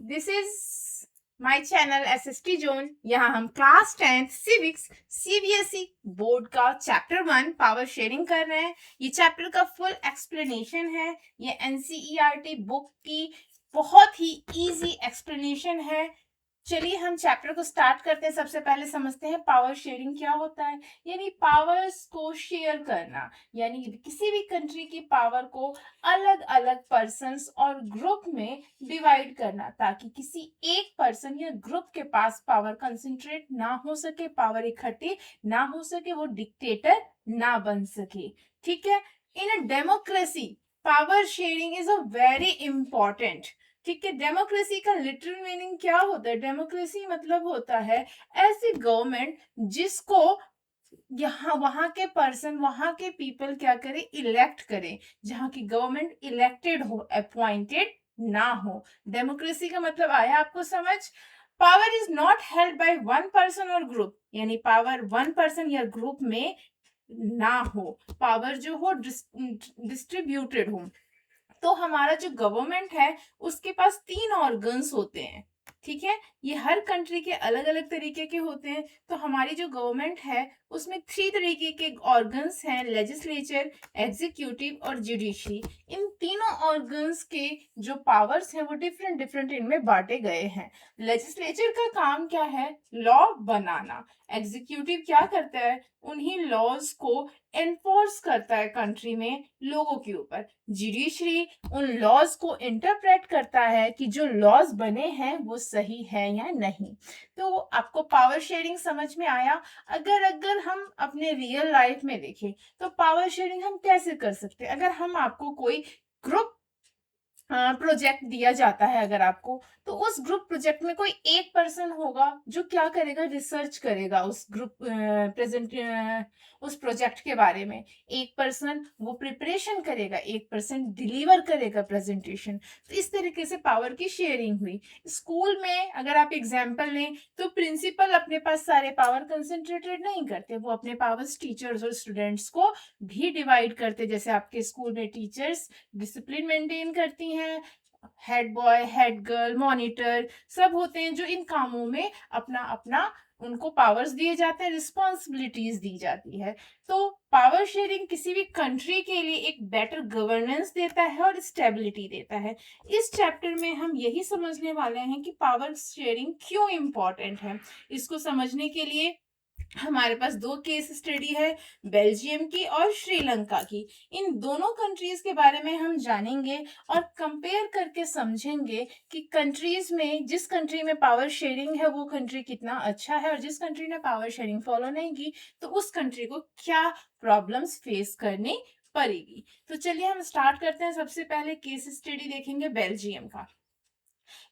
This is my channel SST zone. यहाँ हम class 10th civics CBSE board का chapter 1 power sharing कर रहे हैं। ये चैप्टर का फुल एक्सप्लेनेशन है। ये NCERT बुक की बहुत ही इजी एक्सप्लेनेशन है। चलिए हम चैप्टर को स्टार्ट करते हैं। सबसे पहले समझते हैं पावर शेयरिंग क्या होता है। यानी पावर्स को शेयर करना, यानी किसी भी कंट्री की पावर को अलग अलग पर्सन्स और ग्रुप में डिवाइड करना, ताकि किसी एक पर्सन या ग्रुप के पास पावर कंसंट्रेट ना हो सके, पावर इकट्ठी ना हो सके, वो डिक्टेटर ना बन सके। ठीक है। In a democracy power sharing is a very important. ठीक है। डेमोक्रेसी का लिटरल मीनिंग क्या होता है? डेमोक्रेसी मतलब होता है ऐसी गवर्नमेंट जिसको यहाँ वहां के पर्सन, वहां के पीपल क्या करे? इलेक्ट करे। जहां की गवर्नमेंट इलेक्टेड हो, अपॉइंटेड ना हो। डेमोक्रेसी का मतलब आया आपको समझ? Power is not held by one person और ग्रुप, यानी पावर वन पर्सन या ग्रुप में ना हो, पावर जो हो डिस्ट्रीब्यूटेड हो। तो हमारा जो गवर्नमेंट है उसके पास 3 ऑर्गन्स होते हैं। ठीक है। ये हर कंट्री के अलग अलग तरीके के होते हैं। तो हमारी जो गवर्नमेंट है उसमें 3 तरीके के ऑर्गन्स हैं, लेजिस्लेचर, एग्जीक्यूटिव और जुडिशरी। इन तीनों ऑर्गन्स के जो पावर्स हैं वो डिफरेंट डिफरेंट इनमें बांटे गए हैं। लेजिस्लेचर का काम क्या है? लॉ बनाना। एग्जीक्यूटिव क्या करता है? उन्हीं लॉज को एनफोर्स करता है कंट्री में लोगों के ऊपर। जुडिशरी उन लॉज को इंटरप्रेट करता है कि जो लॉज बने हैं वो सही है या नहीं। तो आपको पावर शेयरिंग समझ में आया? अगर हम अपने रियल लाइफ में देखें तो पावर शेयरिंग हम कैसे कर सकते हैं? अगर हम आपको कोई ग्रुप प्रोजेक्ट दिया जाता है अगर आपको, तो उस ग्रुप प्रोजेक्ट में कोई एक पर्सन होगा जो क्या करेगा? रिसर्च करेगा उस ग्रुप उस प्रोजेक्ट के बारे में। एक पर्सन वो प्रिपरेशन करेगा, एक पर्सन डिलीवर करेगा प्रेजेंटेशन। तो इस तरीके से पावर की शेयरिंग हुई। स्कूल में अगर आप एग्जाम्पल लें तो प्रिंसिपल अपने पास सारे पावर कंसेंट्रेटेड नहीं करते, वो अपने पावर्स टीचर्स और स्टूडेंट्स को भी डिवाइड करते। जैसे आपके स्कूल में टीचर्स डिसिप्लिन मेंटेन करती हैं, head boy, head girl, monitor सब होते हैं जो इन कामों में अपना अपना उनको पावर्स दिए जाते हैं, रिस्पॉन्सिबिलिटीज दी जाती है। तो पावर शेयरिंग किसी भी कंट्री के लिए एक बेटर गवर्नेंस देता है और स्टेबिलिटी देता है। इस चैप्टर में हम यही समझने वाले हैं कि पावर शेयरिंग क्यों इंपॉर्टेंट है। इसको समझने के लिए हमारे पास 2 केस स्टडी है, बेल्जियम की और श्रीलंका की। इन दोनों कंट्रीज के बारे में हम जानेंगे और कंपेयर करके समझेंगे कि कंट्रीज में, जिस कंट्री में पावर शेयरिंग है वो कंट्री कितना अच्छा है, और जिस कंट्री ने पावर शेयरिंग फॉलो नहीं की तो उस कंट्री को क्या प्रॉब्लम्स फेस करनी पड़ेगी। तो चलिए हम स्टार्ट करते हैं। सबसे पहले केस स्टडी देखेंगे बेल्जियम का।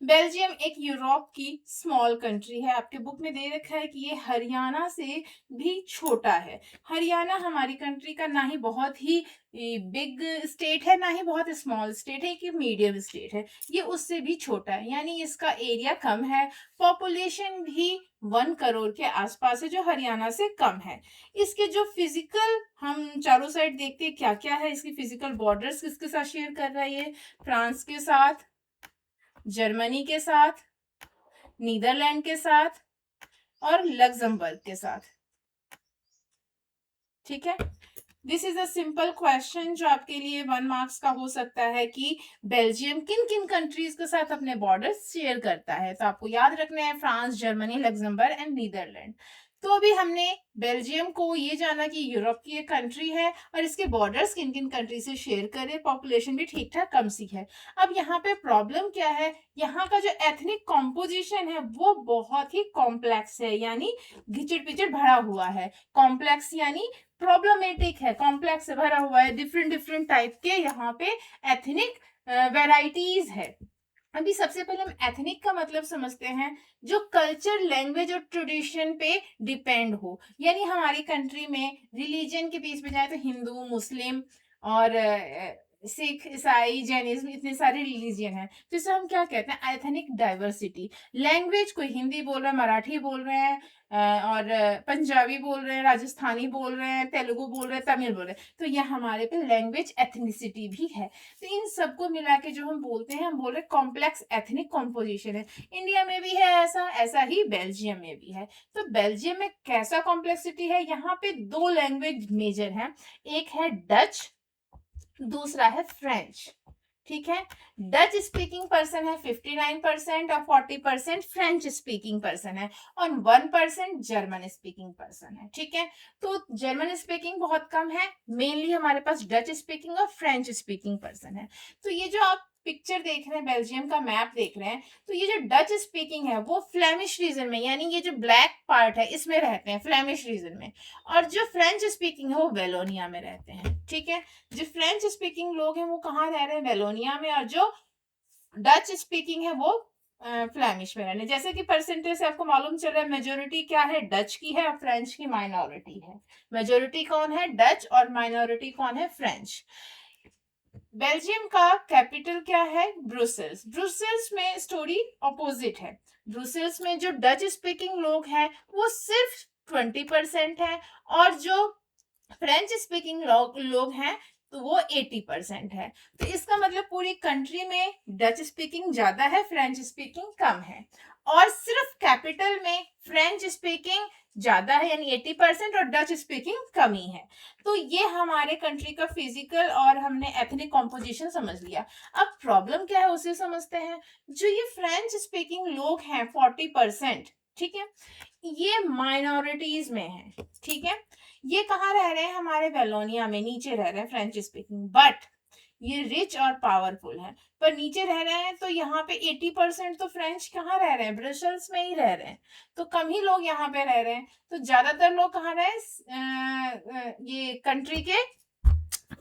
बेल्जियम एक यूरोप की स्मॉल कंट्री है। आपके बुक में दे रखा है कि ये हरियाणा से भी छोटा है। हरियाणा हमारी कंट्री का ना ही बहुत ही बिग स्टेट है, ना ही बहुत स्मॉल स्टेट है, कि मीडियम स्टेट है। ये उससे भी छोटा है, यानी इसका एरिया कम है। पॉपुलेशन भी 1 करोड़ के आसपास है, जो हरियाणा से कम है। इसके जो फिजिकल, हम चारों साइड देखते हैं क्या क्या है। इसकी फिजिकल बॉर्डर्स किसके साथ शेयर कर रहा है? ये फ्रांस के साथ, जर्मनी के साथ, नीदरलैंड के साथ और लग्जमबर्ग के साथ। ठीक है। This is a simple question जो आपके लिए 1 मार्क्स का हो सकता है कि बेल्जियम किन किन कंट्रीज के साथ अपने बॉर्डर्स शेयर करता है। तो आपको याद रखना है France, Germany, Luxembourg and Netherlands. तो अभी हमने बेल्जियम को ये जाना कि यूरोप की एक कंट्री है और इसके बॉर्डर्स किन किन कंट्री से शेयर करे, पॉपुलेशन भी ठीक ठाक कम सी है। अब यहाँ पे प्रॉब्लम क्या है? यहाँ का जो एथनिक कॉम्पोजिशन है वो बहुत ही कॉम्प्लेक्स है, यानी घिचड़ पिचड़ भरा हुआ है। कॉम्प्लेक्स यानी प्रॉब्लमेटिक है, कॉम्प्लेक्स से भरा हुआ है। डिफरेंट डिफरेंट टाइप के यहाँ पे एथनिक वेराइटीज है। अभी सबसे पहले हम एथनिक का मतलब समझते हैं, जो कल्चर, लैंग्वेज और ट्रेडिशन पे डिपेंड हो। यानी हमारी कंट्री में रिलीजन के बेस पे जाए तो हिंदू, मुस्लिम और सिख, ईसाई, जैनिज्म, इतने सारे रिलीजियन हैं, तो इसे हम क्या कहते हैं, एथनिक डाइवर्सिटी। लैंग्वेज, कोई हिंदी बोल रहा है, मराठी बोल रहे हैं, और पंजाबी बोल रहे हैं, राजस्थानी बोल रहे हैं, तेलुगु बोल रहे हैं, तमिल बोल रहे हैं, तो यह हमारे पे लैंग्वेज एथनिसिटी भी है। तो इन सबको मिला के जो हम बोलते हैं, हम बोल रहे कॉम्प्लेक्स एथनिक कॉम्पोजिशन है। इंडिया में भी है ऐसा, ऐसा ही बेल्जियम में भी है। तो बेल्जियम में कैसा कॉम्प्लेक्सिटी है, यहाँ पे दो लैंग्वेज मेजर हैं, एक है डच, दूसरा है फ्रेंच। ठीक है, डच स्पीकिंग पर्सन है 59% और 40% फ्रेंच स्पीकिंग पर्सन है, और 1% जर्मन स्पीकिंग पर्सन है। ठीक है, तो जर्मन स्पीकिंग बहुत कम है, मेनली हमारे पास डच स्पीकिंग और फ्रेंच स्पीकिंग पर्सन है। तो ये जो आप पिक्चर देख रहे हैं, बेल्जियम का मैप देख रहे हैं, तो ये जो डच स्पीकिंग है वो फ्लेमिश रीजन में, यानी ये जो ब्लैक पार्ट है इसमें रहते हैं, फ्लेमिश रीजन में, और जो फ्रेंच स्पीकिंग है वो वेलोनिया में रहते हैं। ठीक है, जो फ्रेंच स्पीकिंग लोग हैं वो कहाँ रह रहे हैं, वेलोनिया में, और जो डच स्पीकिंग है वो फ्लैमिश में रहने। जैसे कि परसेंटेज से आपको मालूम चल रहा है, मेजोरिटी क्या है, डच की है और फ्रेंच की माइनॉरिटी है। मेजोरिटी कौन है, डच, और माइनॉरिटी कौन है, फ्रेंच। बेल्जियम का कैपिटल क्या है, ब्रुसेल्स। ब्रुसेल्स में स्टोरी अपोजिट है। ब्रुसेल्स में जो डच स्पीकिंग लोग हैं वो सिर्फ 20% है, और जो फ्रेंच स्पीकिंग लोग हैं तो वो 80% है। तो इसका मतलब पूरी कंट्री में डच स्पीकिंग ज्यादा है, फ्रेंच स्पीकिंग कम है, और सिर्फ कैपिटल में फ्रेंच स्पीकिंग ज्यादा है, यानी 80%, और डच स्पीकिंग कम ही है। तो ये हमारे कंट्री का फिजिकल और हमने एथनिक कॉम्पोजिशन समझ लिया। अब प्रॉब्लम क्या है उसे समझते हैं। जो ये फ्रेंच स्पीकिंग लोग हैं 40%, ठीक है, ये माइनॉरिटीज में है। ठीक है, ये कहाँ रह रहे हैं, हमारे वेलोनिया में नीचे रह रहे हैं फ्रेंच स्पीकिंग, बट ये रिच और पावरफुल है। पर नीचे रह रहे हैं तो यहाँ पे 80% तो फ्रेंच कहाँ रह रहे हैं, ब्रसेल्स में ही रह रहे हैं, तो कम ही लोग यहाँ पे रह रहे हैं। तो ज्यादातर लोग कहाँ रहे हैं, ये कंट्री के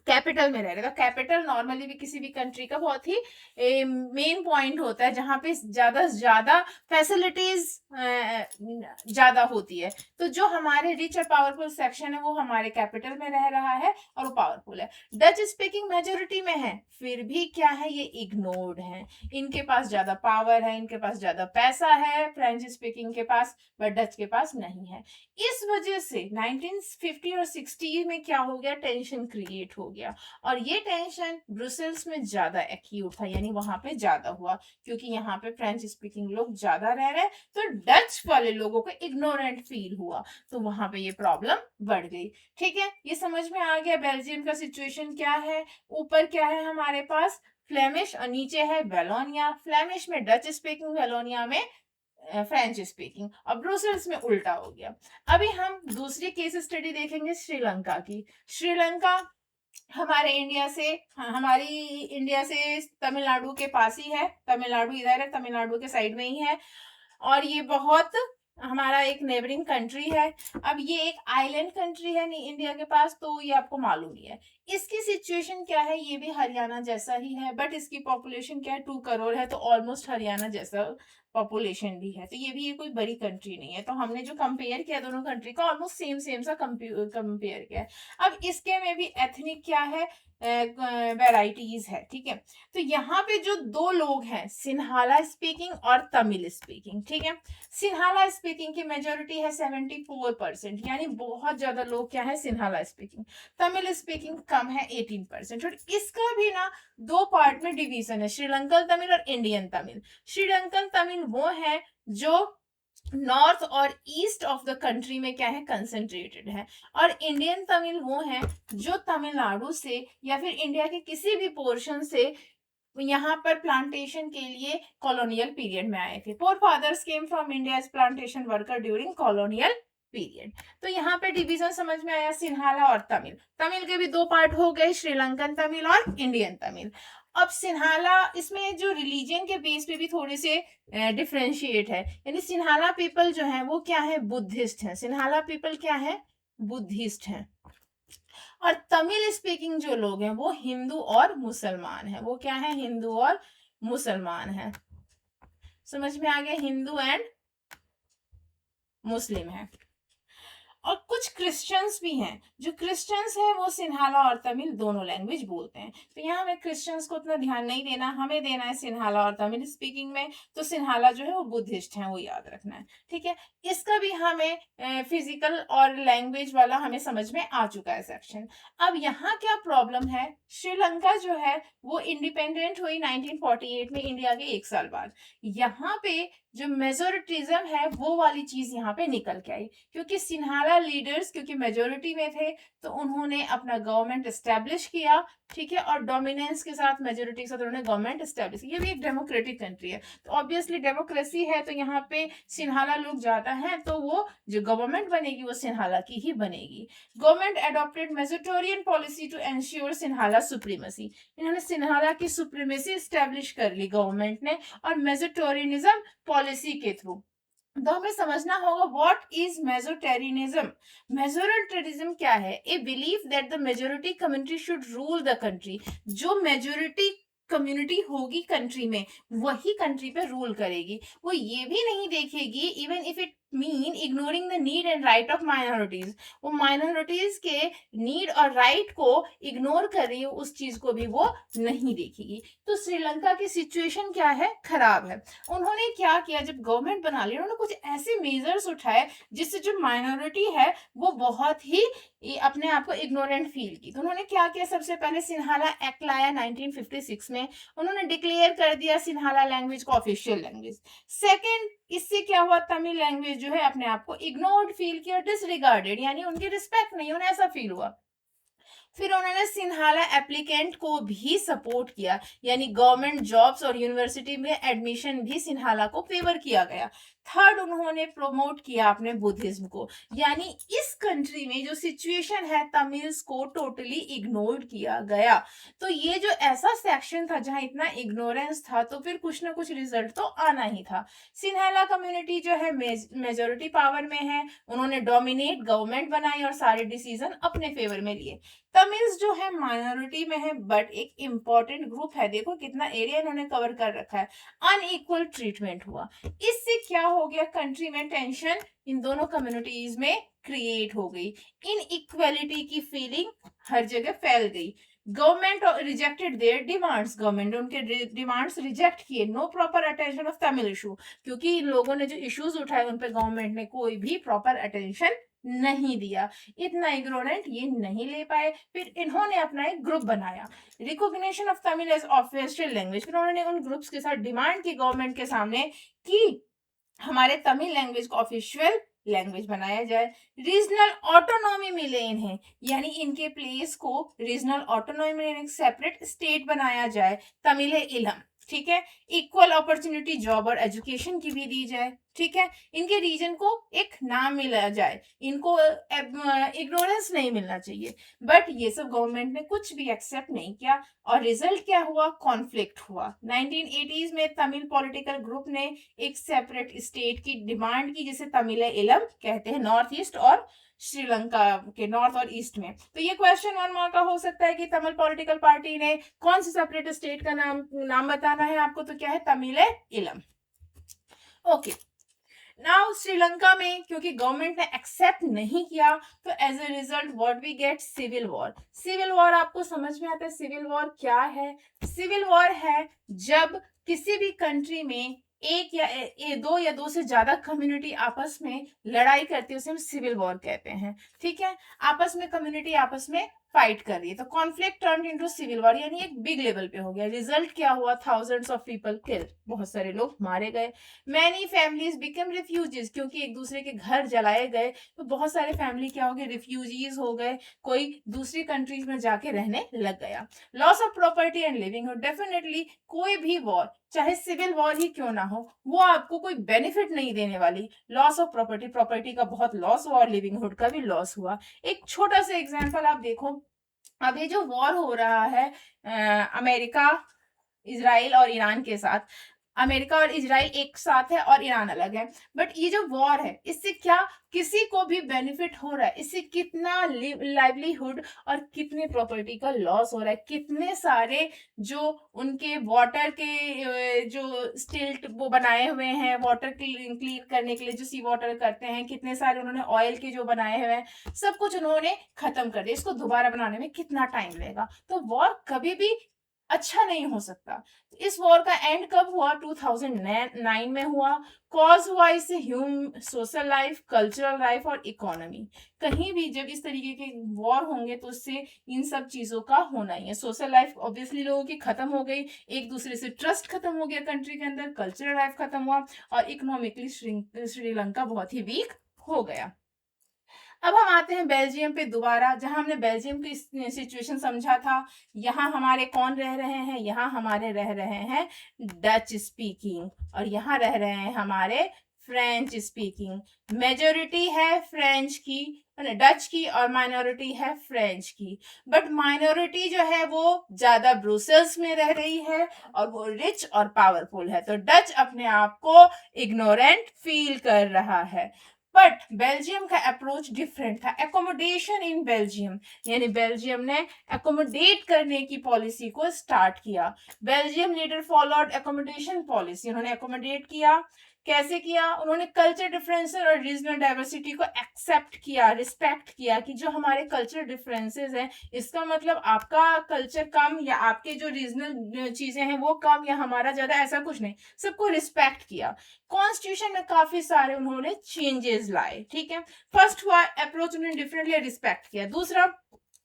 कैपिटल में रह रहे हैं। कैपिटल नॉर्मली भी किसी भी कंट्री का बहुत ही मेन पॉइंट होता है, जहां पे ज्यादा से ज्यादा फैसिलिटीज ज्यादा होती है। तो जो हमारे रिच और पावरफुल सेक्शन है वो हमारे कैपिटल में रह रहा है और वो पावरफुल है। डच स्पीकिंग मेजोरिटी में है, फिर भी क्या है, ये इग्नोर्ड है। इनके पास ज्यादा पावर है, इनके पास ज्यादा पैसा है फ्रेंच स्पीकिंग के पास, बट डच के पास नहीं है। इस वजह से 1950 और 60 में क्या हो गया, टेंशन क्रिएट हो गया, और ये टेंशन ब्रुसेल्स में ज्यादा एक्यूट था, यानी वहां पे ज्यादा हुआ, क्योंकि यहाँ पे फ्रेंच स्पीकिंग लोग ज्यादा रह रहे हैं, तो डच वाले लोगों को इग्नोरेंट फील हुआ, तो वहां पे ये प्रॉब्लम बढ़ गई। ठीक है, ये समझ में आ गया बेल्जियम का सिचुएशन क्या है। ऊपर क्या है हमारे पास, फ्लेमिश, और नीचे है वेलोनिया। फ्लेमिश में डच स्पीकिंग, वेलोनिया में फ्रेंच स्पीकिंग, और ब्रुसेल्स में उल्टा हो गया। अभी हम दूसरी केस स्टडी देखेंगे श्रीलंका की। श्रीलंका हमारे इंडिया से, हमारी इंडिया से तमिलनाडु के पास ही है, तमिलनाडु इधर है, तमिलनाडु के साइड में ही है, और ये बहुत हमारा एक नेबरिंग कंट्री है। अब ये एक आइलैंड कंट्री है नहीं इंडिया के पास, तो ये आपको मालूम ही है। इसकी सिचुएशन क्या है, ये भी हरियाणा जैसा ही है, बट इसकी पॉपुलेशन क्या है, 2 करोड़ है, तो ऑलमोस्ट हरियाणा जैसा पॉपुलेशन भी है। तो ये भी, ये कोई बड़ी कंट्री नहीं है। तो हमने जो कंपेयर किया दोनों कंट्री का, ऑलमोस्ट सेम सेम सा कंपेयर किया है। अब इसके में भी एथनिक क्या है, वेराइटीज है। ठीक है, तो यहाँ पे जो दो लोग हैं, सिन्हाला स्पीकिंग और तमिल स्पीकिंग। ठीक है, सिन्हाला स्पीकिंग की मेजोरिटी है 74%, यानी बहुत ज्यादा लोग क्या है, सिन्हाला स्पीकिंग। तमिल स्पीकिंग कम है 18%, और इसका भी ना दो पार्ट में डिवीजन है, श्रीलंकन तमिल और इंडियन तमिल। श्रीलंकन तमिल वो है जो नॉर्थ और ईस्ट ऑफ द कंट्री में क्या है, कंसेंट्रेटेड है, और इंडियन तमिल वो है जो तमिलनाडु से या फिर इंडिया के किसी भी पोर्शन से यहाँ पर प्लांटेशन के लिए कॉलोनियल पीरियड में आए थे। Forefathers came from India as plantation worker during colonial period. तो यहाँ पे डिवीजन समझ में आया, सिन्हाला और तमिल। तमिल के भी दो पार्ट हो गए, श्रीलंकन तमिल और इंडियन तमिल। अब सिन्हाला, इसमें जो रिलीजन के बेस पे भी थोड़े से डिफ्रेंशिएट है, यानी सिन्हाला पीपल जो है वो क्या है, बुद्धिस्ट है। सिन्हाला पीपल क्या है, बुद्धिस्ट है। और तमिल स्पीकिंग जो लोग हैं वो हिंदू और मुसलमान है। वो क्या है, हिंदू और मुसलमान है। समझ में आ गया, हिंदू एंड मुस्लिम है। और कुछ क्रिश्चियंस भी हैं, जो क्रिश्चियंस हैं वो सिन्हाला और तमिल दोनों लैंग्वेज बोलते हैं। तो यहाँ हमें क्रिश्चियंस को उतना ध्यान नहीं देना, हमें देना है सिन्हाला और तमिल स्पीकिंग में। तो सिन्हाला जो है वो बुद्धिस्ट है, वो याद रखना है, ठीक है। इसका भी हमें फिजिकल और लैंग्वेज वाला हमें समझ में आ चुका है सेक्शन। अब यहाँ क्या प्रॉब्लम है, श्रीलंका जो है वो इंडिपेंडेंट हुई 1948 में, इंडिया के 1 साल बाद। यहाँ पे जो मेजोरिटिज्म है वो वाली चीज यहाँ पे निकल के आई, क्योंकि सिन्हाला लीडर्स क्योंकि मेजोरिटी में थे तो उन्होंने अपना गवर्नमेंट एस्टेब्लिश किया, ठीक है, और डोमिनेंस के साथ, मेजोरिटी के साथ उन्होंने गवर्नमेंट एस्टेब्लिश। ये भी एक डेमोक्रेटिक कंट्री है, तो ऑब्वियसली डेमोक्रेसी है, तो यहाँ पे सिन्हाला लोग ज्यादा हैं, तो वो जो गवर्नमेंट बनेगी वो सिन्हाला की ही बनेगी। Government adopted majoritarian policy to ensure Sinhala supremacy. इन्होंने सिन्हाला की सुप्रीमेसी एस्टेब्लिश कर ली गवर्नमेंट ने, और मेजोरिटेरियनिज्म पॉलिसी के थ्रू। तो हमें समझना होगा व्हाट इज मेजोरिटेरियनिज्म। मेजोरिटेरियनिज्म क्या है? A belief that the majority community should rule the country. जो मेजोरिटी कम्युनिटी होगी कंट्री में, वही कंट्री पे रूल करेगी। वो ये भी नहीं देखेगी even if it mean ignoring the need and right of minorities. वो माइनॉरिटीज के नीड और राइट को इग्नोर कर रही है, उस चीज को भी वो नहीं देखेगी। तो श्रीलंका की सिचुएशन क्या है? खराब है। उन्होंने क्या किया, जब गवर्नमेंट बना ली उन्होंने कुछ ऐसे मेजर्स उठाए जिससे जो माइनॉरिटी है वो बहुत ही अपने आप को इग्नोरेंट फील की। तो उन्होंने क्या किया, सबसे पहले सिन्हाला एक्ट लाया 1956 में। उन्होंने डिक्लेयर कर दिया सिन्हाला लैंग्वेज को ऑफिशियल लैंग्वेज। सेकंड, इससे क्या हुआ, तमिल लैंग्वेज जो है अपने आप को इग्नोर्ड फील किया, डिसरिगार्डेड, यानी उनकी रिस्पेक्ट नहीं, उन्हें ऐसा फील हुआ। फिर उन्होंने सिन्हाला एप्लीकेंट को भी सपोर्ट किया, यानी गवर्नमेंट जॉब्स और यूनिवर्सिटी में एडमिशन भी सिन्हाला को फेवर किया गया। थर्ड, उन्होंने प्रोमोट किया अपने बुद्धिज्म को, यानी इस कंट्री में जो सिचुएशन है तमिल्स को टोटली इग्नोर्ड किया गया। तो ये जो ऐसा सेक्शन था जहां इतना इग्नोरेंस था, तो फिर कुछ ना कुछ रिजल्ट तो आना ही था। सिन्हाला कम्युनिटी जो है मेजोरिटी पावर में है, उन्होंने डोमिनेट गवर्नमेंट बनाई और सारे डिसीजन अपने फेवर में लिए। तमिल्स जो है माइनॉरिटी में है, बट एक इंपॉर्टेंट ग्रुप है, देखो कितना एरिया इन्होंने कवर कर रखा है। अनइक्वल ट्रीटमेंट हुआ, इससे क्या हो गया, कंट्री में टेंशन इन दोनों कम्युनिटीज में क्रिएट हो गई, इनइक्वालिटी की फीलिंग हर जगह फैल गई। Government rejected their demands, government ने उनके डिमांड्स रिजेक्ट किए। No proper attention of Tamil issue, क्योंकि इन लोगों ने जो इश्यूज उठाए उन पे गवर्नमेंट ने कोई भी प्रॉपर अटेंशन नहीं दिया, इतना इग्नोरेंट ये नहीं ले पाए। फिर इन्होंने अपना एक ग्रुप बनाया, recognition of Tamil as official language. फिर उन्होंने उन ग्रुप्स के साथ डिमांड की गवर्नमेंट के सामने कि हमारे तमिल लैंग्वेज को ऑफिशियल लैंग्वेज बनाया जाए। रीजनल ऑटोनॉमी मिले इन्हें, यानी इनके प्लेस को रीजनल ऑटोनॉमी में एक सेपरेट स्टेट बनाया जाए, तमिल इलम, ठीक है। इक्वल अपॉर्चुनिटी जॉब और एजुकेशन की भी दी जाए, ठीक है। इनके रीजन को एक नाम मिला जाए, इनको इग्नोरेंस नहीं मिलना चाहिए। बट ये सब गवर्नमेंट ने कुछ भी एक्सेप्ट नहीं किया, और रिजल्ट क्या हुआ, कॉन्फ्लिक्ट हुआ। 1980s में तमिल पॉलिटिकल ग्रुप ने एक सेपरेट स्टेट की डिमांड की, जिसे तमिल इलम कहते हैं, नॉर्थ ईस्ट और श्रीलंका के नॉर्थ और ईस्ट में। तो ये क्वेश्चन 1 मार्क का हो सकता है कि तमिल पॉलिटिकल पार्टी ने कौन सी सेपरेट स्टेट का नाम बताना है आपको, तो क्या है, तमिल इलम। ओके, नाउ श्रीलंका में क्योंकि गवर्नमेंट ने एक्सेप्ट नहीं किया, तो as a result what we get, civil war. Civil war आपको समझ में आता है सिविल वॉर क्या है? सिविल वॉर है जब किसी भी कंट्री में एक या दो से ज्यादा कम्युनिटी आपस में लड़ाई करती है, उसे हम सिविल वॉर कहते हैं, ठीक है। आपस में कम्युनिटी आपस में फाइट कर रही है, तो conflict turn into civil war, यानी एक बिग लेवल पे हो गया। रिजल्ट क्या हुआ, थाउजेंड्स ऑफ पीपल किल्ड, बहुत सारे लोग मारे गए। मैनी फैमिलीज बिकम रिफ्यूजीज, क्योंकि एक दूसरे के घर जलाए गए, तो बहुत सारे फैमिली क्या हो गए, रिफ्यूजीज हो गए, कोई दूसरी कंट्रीज में जाके रहने लग गया। Loss of property and livelihood, definitely कोई भी वॉर, चाहे सिविल वॉर ही क्यों ना हो, वो आपको कोई बेनिफिट नहीं देने वाली। लॉस ऑफ प्रॉपर्टी का बहुत लॉस हुआ, और लिविंगहुड का भी लॉस हुआ। एक छोटा सा एग्जांपल आप देखो, अब ये जो वॉर हो रहा है अमेरिका, इजराइल और ईरान के साथ, अमेरिका और इजराइल एक साथ है और ईरान अलग है। बट ये जो वॉर है इससे क्या किसी को भी बेनिफिट हो रहा है? इससे कितना लाइवलीहुड और कितने प्रॉपर्टी का लॉस हो रहा है, कितने सारे जो उनके वाटर के जो स्टिल्ट वो बनाए हुए हैं वाटर क्लीन करने के लिए, जो सी वाटर करते हैं, कितने सारे उन्होंने ऑयल के जो बनाए हुए हैं सब कुछ उन्होंने खत्म कर दिया। इसको दोबारा बनाने में कितना टाइम लगेगा? तो वॉर कभी भी अच्छा नहीं हो सकता। इस वॉर का एंड कब हुआ? 2009 में हुआ। कॉज हुआ इससे सोशल लाइफ, कल्चरल लाइफ और इकोनॉमी। कहीं भी जब इस तरीके के वॉर होंगे तो उससे इन सब चीजों का होना ही है। सोशल लाइफ ऑब्वियसली लोगों की खत्म हो गई, एक दूसरे से ट्रस्ट खत्म हो गया कंट्री के अंदर, कल्चरल लाइफ खत्म हुआ और इकोनॉमिकली श्रीलंका बहुत ही वीक हो गया। अब हम आते हैं बेल्जियम पे दोबारा, जहां हमने बेल्जियम की सिचुएशन समझा था। यहाँ हमारे कौन रह रहे हैं? यहाँ हमारे रह रहे हैं डच स्पीकिंग और यहाँ रह रहे हैं हमारे फ्रेंच स्पीकिंग। मेजोरिटी है फ्रेंच की, डच की, और माइनॉरिटी है फ्रेंच की। बट माइनॉरिटी जो है वो ज्यादा ब्रुसेल्स में रह रही है और वो रिच और पावरफुल है, तो डच अपने आप को इग्नोरेंट फील कर रहा है। बट बेल्जियम का अप्रोच डिफरेंट था। एकोमोडेशन इन बेल्जियम, यानी बेल्जियम ने एकोमोडेट करने की पॉलिसी को स्टार्ट किया। Belgium leader followed accommodation policy, उन्होंने एकोमोडेट किया। कैसे किया? उन्होंने कल्चर डिफरेंसेस और रीजनल डाइवर्सिटी को एक्सेप्ट किया, रिस्पेक्ट किया कि जो हमारे कल्चर डिफरेंसेस हैं, इसका मतलब आपका कल्चर कम या आपके जो रीजनल चीजें हैं वो कम या हमारा ज्यादा, ऐसा कुछ नहीं, सबको रिस्पेक्ट किया। कॉन्स्टिट्यूशन में काफी सारे उन्होंने चेंजेस लाए। ठीक है, फर्स्ट हुआ अप्रोच, उन्होंने डिफरेंटली रिस्पेक्ट किया। दूसरा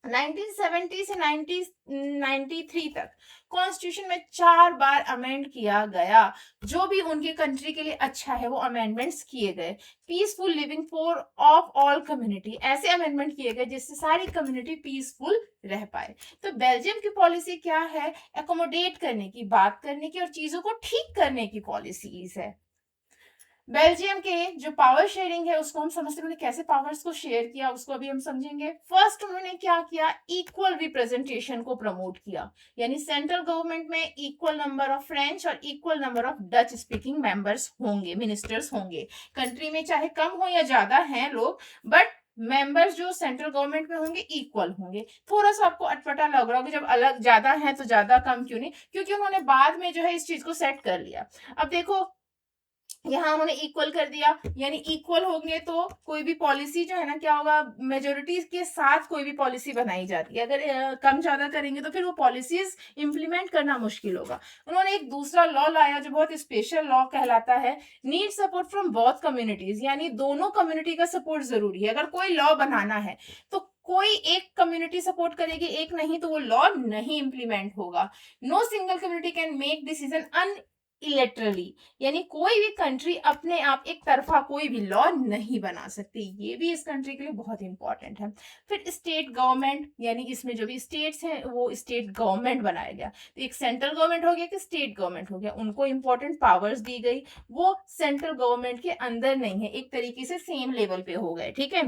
1970 से 1993 तक कॉन्स्टिट्यूशन में 4 बार अमेंड किया गया। जो भी उनके कंट्री के लिए अच्छा है वो अमेंडमेंट्स किए गए। Peaceful living for of all community, ऐसे अमेंडमेंट किए गए जिससे सारी कम्युनिटी पीसफुल रह पाए। तो बेल्जियम की पॉलिसी क्या है? एकोमोडेट करने की, बात करने की और चीजों को ठीक करने की पॉलिसीज है। बेल्जियम के जो पावर शेयरिंग है उसको हम समझते हैं, उन्होंने कैसे पावर्स को शेयर किया उसको अभी हम समझेंगे। फर्स्ट उन्होंने क्या किया? इक्वल रिप्रेजेंटेशन को प्रमोट किया, यानी सेंट्रल गवर्नमेंट में इक्वल नंबर ऑफ फ्रेंच और equal number of Dutch speaking members होंगे, मिनिस्टर्स होंगे। कंट्री में चाहे कम हो या ज्यादा हैं लोग, बट मेंबर्स जो सेंट्रल गवर्नमेंट में होंगे इक्वल होंगे। थोड़ा सा आपको अटपटा लग रहा होगा जब अलग ज्यादा है तो ज्यादा कम क्यों नहीं, क्योंकि उन्होंने बाद में जो है इस चीज को सेट कर लिया। अब देखो यहाँ उन्होंने इक्वल कर दिया, यानी इक्वल होंगे तो कोई भी पॉलिसी जो है ना क्या होगा, मेजोरिटी के साथ कोई भी पॉलिसी बनाई जाती है। अगर कम ज्यादा करेंगे तो फिर वो पॉलिसीज इंप्लीमेंट करना मुश्किल होगा। उन्होंने एक दूसरा लॉ लाया जो बहुत स्पेशल लॉ कहलाता है, need support from both communities, यानी दोनों कम्युनिटी का सपोर्ट जरूरी है। अगर कोई लॉ बनाना है तो कोई एक कम्युनिटी सपोर्ट करेगी, एक नहीं, तो वो लॉ नहीं इंप्लीमेंट होगा। No single community can make decision electorally, यानी कोई भी कंट्री अपने आप एक तरफा कोई भी लॉ नहीं बना सकती। ये भी इस कंट्री के लिए बहुत इंपॉर्टेंट है। फिर स्टेट गवर्नमेंट, यानी इसमें जो भी स्टेट्स हैं वो स्टेट गवर्नमेंट बनाया गया। तो एक सेंट्रल गवर्नमेंट हो गया कि स्टेट गवर्नमेंट हो गया, उनको इंपॉर्टेंट पावर्स दी गई। वो सेंट्रल गवर्नमेंट के अंदर नहीं है, एक तरीके से सेम लेवल पे हो गए। ठीक है,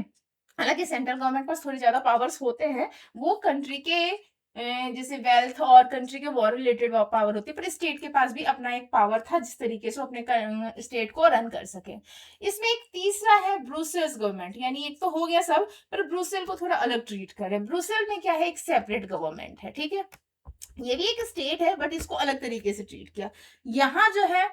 हालांकि सेंट्रल गवर्नमेंट पास थोड़ी ज्यादा पावर्स होते हैं, वो कंट्री के जैसे वेल्थ और कंट्री के वॉर रिलेटेड पावर होती है, पर स्टेट के पास भी अपना एक पावर था जिस तरीके से अपने स्टेट को रन कर सके। इसमें एक तीसरा है ब्रुसेल्स गवर्नमेंट, यानी एक तो हो गया सब, पर ब्रुसेल को थोड़ा अलग ट्रीट करें। ब्रुसेल में क्या है, एक सेपरेट गवर्नमेंट है। ठीक है, ये भी एक स्टेट है बट इसको अलग तरीके से ट्रीट किया। यहाँ जो है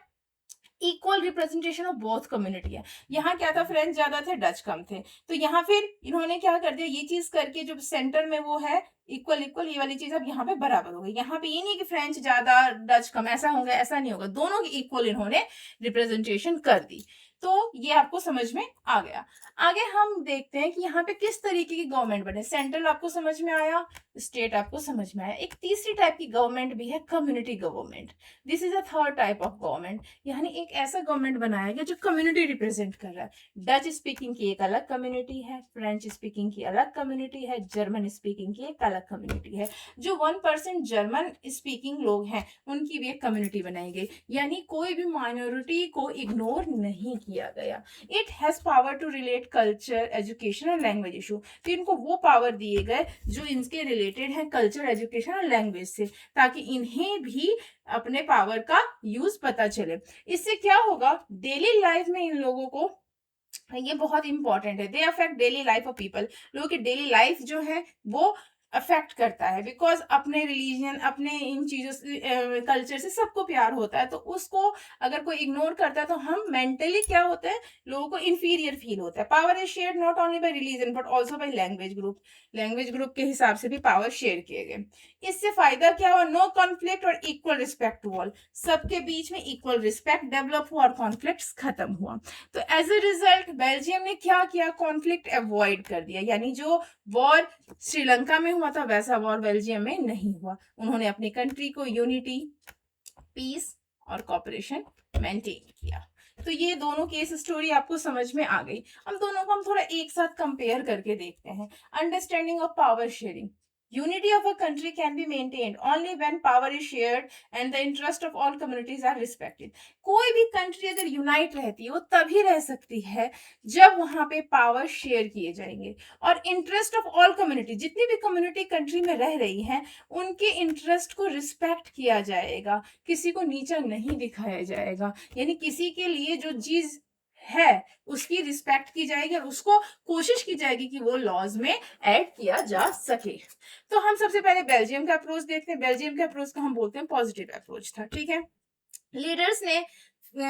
equal representation of both community है। यहाँ क्या था, फ्रेंच ज्यादा थे, डच कम थे, तो यहाँ फिर इन्होंने क्या कर दिया, ये चीज करके जो सेंटर में वो है इक्वल इक्वल, ये वाली चीज अब यहाँ पे बराबर हो गई। यहाँ पे ये नहीं कि फ्रेंच ज्यादा डच कम, ऐसा होगा, ऐसा नहीं होगा, दोनों की इक्वल इन्होंने रिप्रेजेंटेशन कर दी। तो ये आपको समझ में आ गया। आगे हम देखते हैं कि यहाँ पे किस तरीके की गवर्नमेंट बने। सेंट्रल आपको समझ में आया, स्टेट आपको समझ में आया। एक तीसरी टाइप की गवर्नमेंट भी है, community government. This is a third type of government, यानी एक ऐसा गवर्नमेंट बनाया गया जो कम्युनिटी रिप्रेजेंट कर रहा है। डच स्पीकिंग की एक अलग कम्युनिटी है, फ्रेंच स्पीकिंग की अलग कम्युनिटी है, जर्मन स्पीकिंग की एक अलग कम्युनिटी है। जो 1% जर्मन स्पीकिंग लोग हैं उनकी भी एक कम्युनिटी बनाई गई, यानी कोई भी माइनॉरिटी को इग्नोर नहीं किया किया गया। It has power to relate culture, education और लैंग्वेज इशू। तो इनको वो पावर दिए गए जो इनके रिलेटेड है कल्चर, एजुकेशन और लैंग्वेज से, ताकि इन्हें भी अपने पावर का यूज पता चले। इससे क्या होगा, डेली लाइफ में इन लोगों को, ये बहुत इंपॉर्टेंट है, they affect daily life of people, लोगों की डेली लाइफ जो है वो अफेक्ट करता है। बिकॉज अपने रिलीजन, अपने इन चीजों से, कल्चर से सबको प्यार होता है, तो उसको अगर कोई इग्नोर करता है तो हम मेंटली क्या होता है, लोगों को इंफीरियर फील होता है। Power is shared not only by religion but also by language group. Language group के हिसाब से भी पावर शेयर किए गए। इससे फायदा क्या हुआ, नो कॉन्फ्लिक्ट और इक्वल रिस्पेक्ट टू ऑल, सबके बीच में इक्वल रिस्पेक्ट डेवलप हुआ और कॉन्फ्लिक्ट खत्म हुआ। तो एज ए रिजल्ट बेल्जियम ने क्या किया, कॉन्फ्लिक्ट अवॉइड कर दिया, यानी जो वॉर श्रीलंका में हुआ था वैसा वॉर बेल्जियम में नहीं हुआ। उन्होंने अपनी कंट्री को यूनिटी, पीस और कॉपरेशन मेंटेन किया। तो ये दोनों केस स्टोरी आपको समझ में आ गई। हम दोनों को हम थोड़ा एक साथ कंपेयर करके देखते हैं। Understanding of power sharing, unity of a country can be maintained only when power is shared and the interest of all communities are respected। कोई भी कंट्री अगर यूनाइट रहती है वो तभी रह सकती है जब वहां पे पावर शेयर किए जाएंगे और इंटरेस्ट ऑफ ऑल कम्युनिटी, जितनी भी कम्युनिटी कंट्री में रह रही है उनके इंटरेस्ट को रिस्पेक्ट किया जाएगा, किसी को नीचा नहीं दिखाया जाएगा। यानी किसी के लिए जो चीज है उसकी रिस्पेक्ट की जाएगी और उसको कोशिश की जाएगी कि वो लॉज में ऐड किया जा सके। तो हम सबसे पहले बेल्जियम का अप्रोच देखते हैं। बेल्जियम के अप्रोच को हम बोलते हैं पॉजिटिव अप्रोच था, ठीक है। लीडर्स ने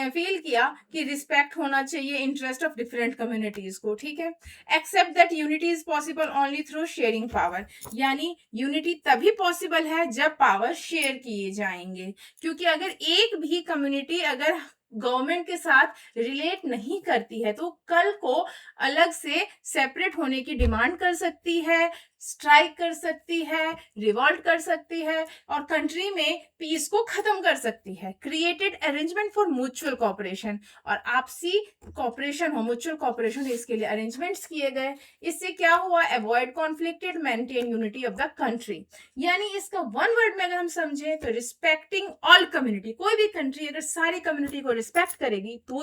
फील किया कि रिस्पेक्ट होना चाहिए इंटरेस्ट ऑफ डिफरेंट कम्युनिटीज को, ठीक है। Accept that unity is possible only through sharing power, यानी यूनिटी तभी पॉसिबल है जब पावर शेयर किए जाएंगे, क्योंकि अगर एक भी कम्युनिटी अगर गवर्नमेंट के साथ रिलेट नहीं करती है तो कल को अलग से सेपरेट होने की डिमांड कर सकती है, स्ट्राइक कर सकती है, रिवॉल्ट कर सकती है और कंट्री में पीस को खत्म कर सकती है। Created arrangement for mutual cooperation, और आपसी कॉपरेशन हो, म्यूचुअल कॉपरेशन, इसके लिए अरेंजमेंट्स किए गए। इससे क्या हुआ, avoid conflicted, maintain unity of the country. यानी इसका वन वर्ड में अगर हम समझें तो रिस्पेक्टिंग ऑल कम्युनिटी। कोई भी कंट्री अगर सारी कम्युनिटी को रिस्पेक्ट करेगी तो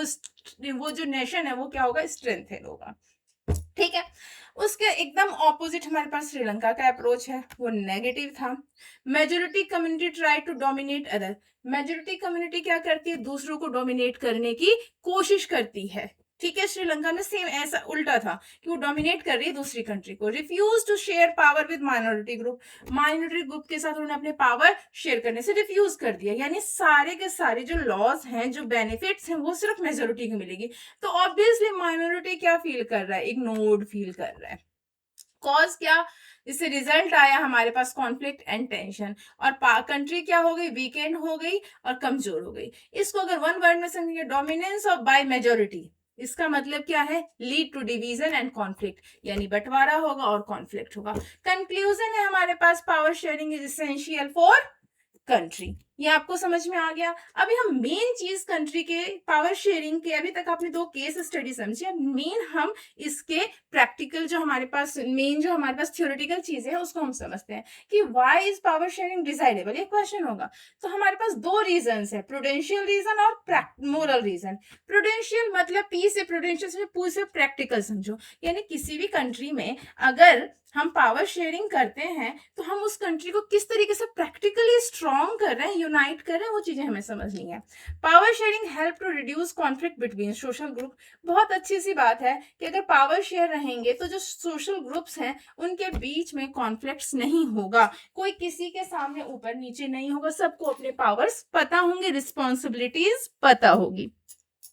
वो जो नेशन है वो क्या होगा, स्ट्रेंथन होगा, ठीक है। उसके एकदम ऑपोजिट हमारे पास श्रीलंका का अप्रोच है, वो नेगेटिव था। Majority community try to dominate other, majority community क्या करती है, दूसरों को डोमिनेट करने की कोशिश करती है, ठीक है। श्रीलंका में सेम ऐसा उल्टा था कि वो डोमिनेट कर रही है दूसरी कंट्री को। Refuse to share power with minority group, minority group के साथ उन्होंने अपने पावर शेयर करने से रिफ्यूज कर दिया, यानी सारे के सारे जो लॉज हैं, जो बेनिफिट्स हैं, वो सिर्फ मेजोरिटी को मिलेगी। तो ऑब्वियसली माइनॉरिटी क्या फील कर रहा है, इग्नोर्ड फील कर रहा है। कॉज क्या, इससे रिजल्ट आया हमारे पास कॉन्फ्लिक्ट एंड टेंशन, और कंट्री क्या हो गई, वीकेंड हो गई और कमजोर हो गई। इसको अगर वन वर्ड में समझेंगे, डोमिनेंस ऑफ बाय मेजोरिटी, इसका मतलब क्या है, lead to division and conflict, यानी बंटवारा होगा और कॉन्फ्लिक्ट होगा। कंक्लूजन है हमारे पास, power sharing is essential for country. ये आपको समझ में आ गया। अभी हम मेन चीज कंट्री के पावर शेयरिंग के, अभी तक आपने दो केस स्टडी समझी, अब मेन हम इसके प्रैक्टिकल जो हमारे पास, मेन जो हमारे पास थ्योरेटिकल चीजें हैं उसको हम समझते हैं कि why is power sharing decidable, ये क्वेश्चन होगा। तो हमारे पास दो रीजंस है, प्रूडेंशियल रीजन और मोरल रीजन। प्रूडेंशियल मतलब पी से प्रूडेंशियल से पू से प्रैक्टिकल समझो, यानी किसी भी कंट्री में अगर हम पावर शेयरिंग करते हैं तो हम उस कंट्री को किस तरीके से प्रैक्टिकली स्ट्रॉन्ग कर रहे हैं, यूनाइट कर रहे हैं, वो चीजें हमें समझनी है। Power sharing help to reduce conflict between social group. बहुत अच्छी सी बात है कि अगर पावर शेयर रहेंगे तो जो सोशल ग्रुप्स हैं उनके बीच में कॉन्फ्लिक्ट्स नहीं होगा, कोई किसी के सामने ऊपर नीचे नहीं होगा, सबको अपने पावर्स पता होंगे, रिस्पॉन्सिबिलिटीज पता होगी।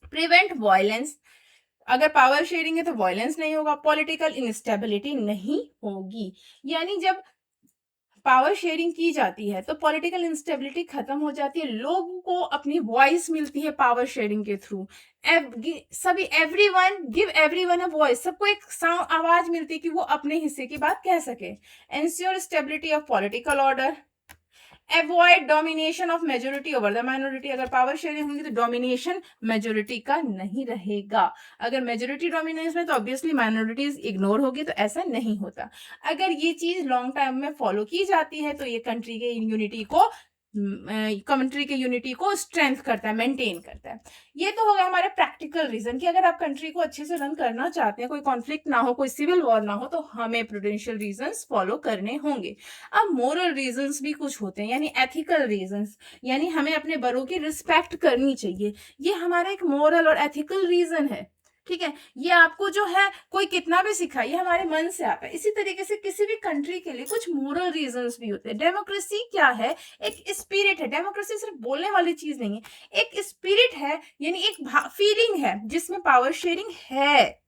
प्रिवेंट वायलेंस, अगर पावर शेयरिंग है तो वायलेंस नहीं होगा, पॉलिटिकल इंस्टेबिलिटी नहीं होगी। यानी जब पावर शेयरिंग की जाती है तो पॉलिटिकल इंस्टेबिलिटी खत्म हो जाती है, लोगों को अपनी वॉइस मिलती है पावर शेयरिंग के थ्रू। सभी एवरीवन अ वॉइस, सबको एक साउंड, आवाज मिलती है कि वो अपने हिस्से की बात कह सके। Ensure stability of political order. Avoid domination of majority over the minority, अगर पावर शेयरिंग होगी तो डोमिनेशन मेजोरिटी का नहीं रहेगा। अगर मेजोरिटी डोमिनेंस में तो ऑब्वियसली माइनॉरिटीज इग्नोर होगी, तो ऐसा नहीं होता। अगर ये चीज लॉन्ग टाइम में फॉलो की जाती है तो ये कंट्री के यूनिटी को कंट्री के यूनिटी को स्ट्रेंथ करता है, मेंटेन करता है। ये तो हो गया हमारे प्रैक्टिकल रीजन कि अगर आप कंट्री को अच्छे से रन करना चाहते हैं, कोई कॉन्फ्लिक्ट ना हो, कोई सिविल वॉर ना हो, तो हमें प्रूडेंशियल रीजंस फॉलो करने होंगे। अब मोरल रीजंस भी कुछ होते हैं, यानी एथिकल रीजंस, यानी हमें अपने बड़ों की रिस्पेक्ट करनी चाहिए। ये हमारा एक मोरल और एथिकल रीजन है, ठीक है। ये आपको जो है कोई कितना भी सिखाए, ये हमारे मन से आता है। इसी तरीके से किसी भी कंट्री के लिए कुछ मोरल रीजंस भी होते हैं। डेमोक्रेसी क्या है? एक स्पिरिट है। डेमोक्रेसी सिर्फ बोलने वाली चीज नहीं है, एक स्पिरिट है, यानी एक फीलिंग है जिसमें पावर शेयरिंग है,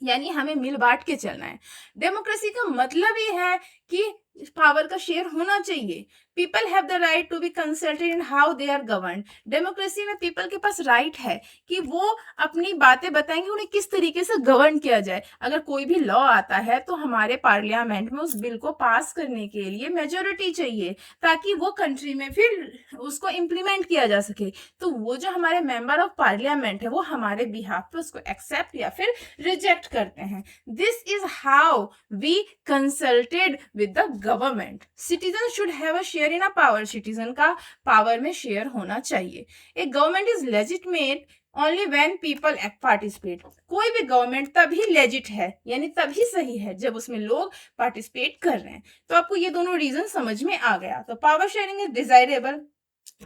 यानी हमें मिल बांट के चलना है। डेमोक्रेसी का मतलब ये है कि पावर का शेयर होना चाहिए। People have the right to be consulted in how they are govern. Democracy में पीपल के पास राइट है कि वो अपनी बातें बताएंगे, उन्हें किस तरीके से गवर्न किया जाए। अगर कोई भी लॉ आता है तो हमारे पार्लियामेंट में उस बिल को पास करने के लिए मेजोरिटी चाहिए, ताकि वो कंट्री में फिर उसको इम्प्लीमेंट किया जा सके। तो वो जो हमारे मेंबर ऑफ पार्लियामेंट है, वो हमारे बिहाफ पे उसको एक्सेप्ट या फिर रिजेक्ट करते हैं। This is how we consulted with the government. Citizen should have a share in a power. Citizen का पावर में शेयर होना चाहिए। A government is legitimate only when people participate. कोई भी गवर्नमेंट तभी लेजिट है, यानी तभी सही है, जब उसमें लोग पार्टिसिपेट कर रहे हैं। तो आपको ये दोनों रीजन समझ में आ गया। तो power sharing is desirable